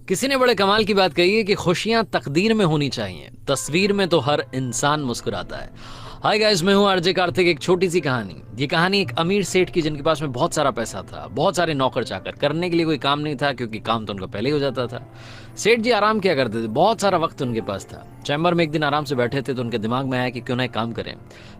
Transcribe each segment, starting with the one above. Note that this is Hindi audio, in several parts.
किसी ने बड़े कमाल की बात कही है कि खुशियां तकदीर में होनी चाहिए, तस्वीर में तो हर इंसान मुस्कुराता है। हाय गाइस, मैं हूं आरजे कार्तिक। एक छोटी सी कहानी। ये कहानी एक अमीर सेठ की, जिनके पास में बहुत सारा पैसा था, बहुत सारे नौकर चाकर, करने के लिए कोई काम नहीं था क्योंकि काम तो उनका पहले ही हो जाता था। सेठ जी आराम किया करते थे, बहुत सारा वक्त उनके पास था। चैम्बर में एक दिन आराम से बैठे थे तो उनके दिमाग में आया कि क्यों ना एक काम करें,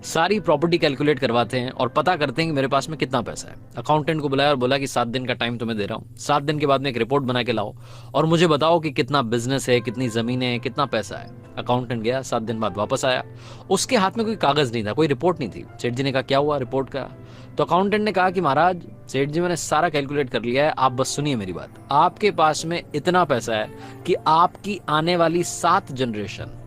सारी प्रॉपर्टी कैलकुलेट करवाते हैं और पता करते हैं कि मेरे पास में कितना पैसा है। अकाउंटेंट को बुलाया और बोला कि 7 दिन का टाइम तुम्हें दे रहा हूँ, 7 दिन के बाद में एक रिपोर्ट बना के लाओ और मुझे बताओ कि कितना बिजनेस है, कितनी जमीनें हैं, कितना पैसा है। अकाउंटेंट गया, 7 दिन बाद वापस आया। उसके हाथ में कोई कागज नहीं था, कोई रिपोर्ट नहीं थी। सेठ जी ने कहा क्या हुआ रिपोर्ट का? तो अकाउंटेंट ने कहा कि महाराज, सेठ जी मैंने सारा कैलकुलेट कर लिया है, आप बस सुनिए मेरी बात। आपके पास में इतना पैसा है कि आपकी आने वाली 7 जनरेशन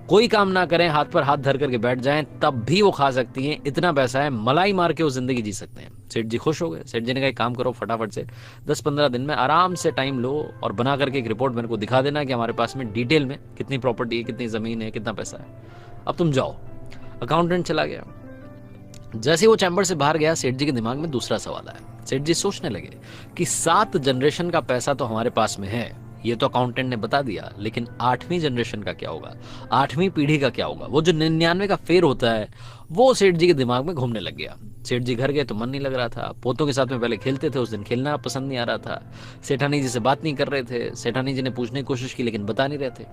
कोई काम ना करें, हाथ पर हाथ धर करके बैठ जाएं, तब भी वो खा सकती हैं। इतना पैसा है, मलाई मार के वो जिंदगी जी सकते हैं। सेठ जी खुश हो गए। सेठ जी ने कहा एक काम करो, फटाफट से 10-15 दिन में आराम से टाइम लो और बना करके एक रिपोर्ट मेरे को दिखा देना कि हमारे पास में डिटेल में कितनी प्रॉपर्टी है, कितनी जमीन है, कितना पैसा है। अब तुम जाओ। अकाउंटेंट चला गया। जैसे ही वो चैम्बर से बाहर गया, सेठ जी के दिमाग में दूसरा सवाल आया। सेठ जी सोचने लगे कि 7 जनरेशन का पैसा तो हमारे पास में है, ये तो अकाउंटेंट ने बता दिया, लेकिन 8वीं जनरेशन का क्या होगा, 8वीं पीढ़ी का क्या होगा? वो जो 99 का फेर होता है, वो सेठ जी के दिमाग में घूमने लग गया। सेठ जी घर गए तो मन नहीं लग रहा था। पोतों के साथ में पहले खेलते थे, उस दिन खेलना पसंद नहीं आ रहा था। सेठानी जी से बात नहीं कर रहे थे। सेठानी जी ने पूछने की कोशिश की लेकिन बता नहीं रहे थे।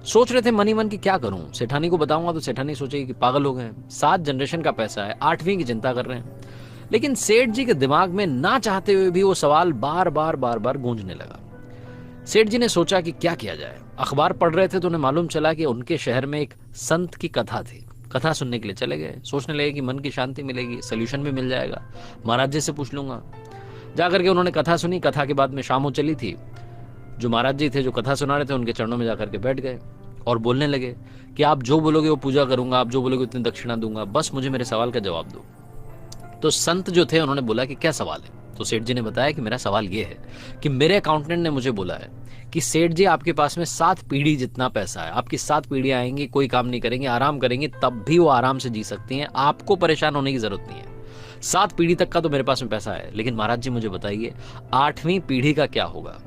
सोच रहे थे मन ही मन की क्या करूं, सेठानी को बताऊंगा तो सेठानी सोचेगी कि पागल हो गए, 7 जनरेशन का पैसा है, 8वीं की चिंता कर रहे हैं। लेकिन सेठ जी के दिमाग में ना चाहते हुए भी वो सवाल बार बार गूंजने लगा। सेठ जी ने सोचा कि क्या किया जाए। अखबार पढ़ रहे थे तो उन्हें मालूम चला कि उनके शहर में एक संत की कथा थी। कथा सुनने के लिए चले गए। सोचने लगे कि मन की शांति मिलेगी, सोल्यूशन भी मिल जाएगा, महाराज जी से पूछ लूंगा। जाकर के उन्होंने कथा सुनी। कथा के बाद में शाम हो चली थी। जो महाराज जी थे, जो कथा सुना रहे थे, उनके चरणों में जाकर के बैठ गए और बोलने लगे कि आप जो बोलोगे वो पूजा करूंगा, आप जो बोलोगे उतनी दक्षिणा दूंगा, बस मुझे मेरे सवाल का जवाब दो। तो संत जो थे उन्होंने बोला कि क्या सवाल है? तो सेठ जी ने बताया कि मेरा सवाल ये है कि मेरे अकाउंटेंट ने मुझे बोला है कि सेठ जी आपके पास में 7 पीढ़ी जितना पैसा है, आपकी 7 पीढ़ियां आएंगी, कोई काम नहीं करेंगे, आराम करेंगे, तब भी वो आराम से जी सकती हैं, आपको परेशान होने की जरूरत नहीं है। 7 पीढ़ी तक का तो मेरे पास में पैसा है, लेकिन महाराज जी मुझे बताइए 8वीं पीढ़ी का क्या होगा?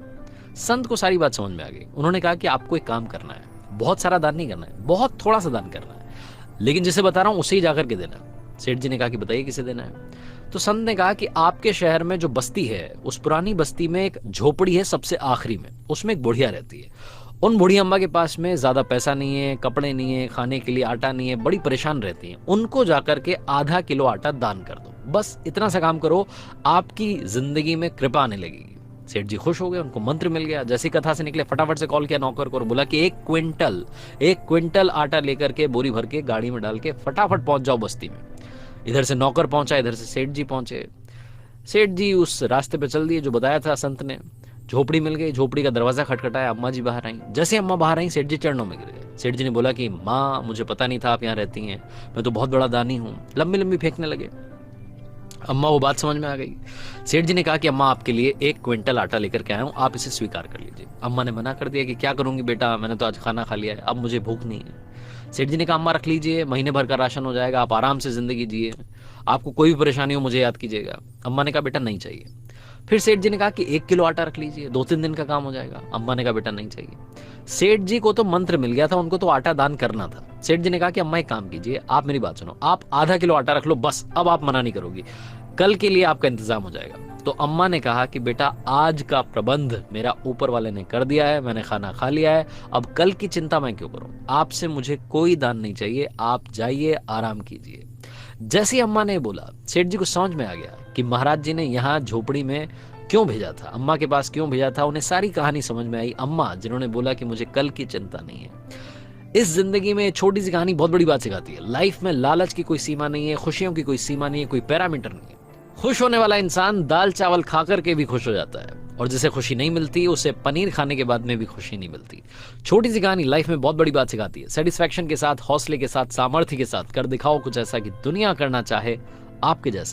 संत को सारी बात समझ में आ गई। उन्होंने कहा कि आपको एक काम करना है, बहुत सारा दान नहीं करना है, बहुत थोड़ा सा दान करना है, लेकिन जिसे बता रहा हूं उसे ही जाकर के देना। सेठ जी ने कहा कि बताइए किसे देना है? तो संत ने कहा कि आपके शहर में जो बस्ती है, उस पुरानी बस्ती में एक झोपड़ी है सबसे आखिरी में, उसमें एक बुढ़िया रहती है। उन बुढ़ी अम्मा के पास में ज्यादा पैसा नहीं है, कपड़े नहीं है, खाने के लिए आटा नहीं है, बड़ी परेशान रहती हैं। उनको जाकर के आधा किलो आटा दान कर दो, बस इतना सा काम करो, आपकी जिंदगी में कृपा आने लगेगी। सेठ जी खुश हो गए, उनको मंत्र मिल गया। जैसी कथा से निकले, फटाफट से कॉल किया नौकर को और बोला कि 1 क्विंटल आटा लेकर के बोरी भर के गाड़ी में डाल के फटाफट पहुंच जाओ बस्ती में। इधर से नौकर पहुंचा, इधर से सेठ जी पहुंचे। सेठ जी उस रास्ते पे चल दिए जो बताया था संत ने। झोपड़ी मिल गई, झोपड़ी का दरवाजा खटखटाया, अम्मा जी बाहर आई। जैसे अम्मा बाहर आई, सेठ जी चरणों में गिर गए। सेठ जी ने बोला कि माँ, मुझे पता नहीं था आप यहाँ रहती हैं, मैं तो बहुत बड़ा दानी हूँ। लंबी लंबी फेंकने लगे। अम्मा वो बात समझ में आ गई। सेठ जी ने कहा कि अम्मा, आपके लिए 1 क्विंटल आटा लेकर के आया हूँ, आप इसे स्वीकार कर लीजिए। अम्मा ने मना कर दिया कि क्या करूंगी बेटा, मैंने तो आज खाना खा लिया है, अब मुझे भूख नहीं है। सेठ जी ने कहा अम्मा रख लीजिए, महीने भर का राशन हो जाएगा, आप आराम से जिंदगी जिए, आपको कोई भी परेशानी हो मुझे याद कीजिएगा। अम्मा ने कहा बेटा नहीं चाहिए। फिर सेठ जी ने कहा कि 1 किलो आटा रख लीजिए, 2-3 दिन का काम हो जाएगा। अम्मा ने कहा बेटा नहीं चाहिए। सेठ जी को तो मंत्र मिल गया था, उनको तो आटा दान करना था। सेठ जी ने कहा कि अम्मा एक काम कीजिए, आप मेरी बात सुनो, आप आधा किलो आटा रख लो, बस अब आप मना नहीं करोगी, कल के लिए आपका इंतजाम हो जाएगा। तो अम्मा ने कहा कि बेटा आज का प्रबंध मेरा ऊपर वाले ने कर दिया है, मैंने खाना खा लिया है, अब कल की चिंता मैं क्यों करूं, आपसे मुझे कोई दान नहीं चाहिए, आप जाइए आराम कीजिए। जैसे ही अम्मा ने बोला, सेठ जी को समझ में आ गया कि महाराज जी ने यहाँ झोपड़ी में क्यों भेजा था, अम्मा के पास क्यों भेजा था। उन्हें सारी कहानी समझ में आई। अम्मा जिन्होंने बोला कि मुझे कल की चिंता नहीं है। इस जिंदगी में छोटी सी कहानी बहुत बड़ी बात सिखाती है। लाइफ में लालच की कोई सीमा नहीं है, खुशियों की कोई सीमा नहीं है, कोई पैरामीटर नहीं है। खुश होने वाला इंसान दाल चावल खा करके भी खुश हो जाता है, और जिसे खुशी नहीं मिलती उसे पनीर खाने के बाद में भी खुशी नहीं मिलती। छोटी सी कहानी लाइफ में बहुत बड़ी बात सिखाती है। सेटिस्फैक्शन के साथ, हौसले के साथ, सामर्थ्य के साथ कर दिखाओ कुछ ऐसा कि दुनिया करना चाहे आपके जैसा।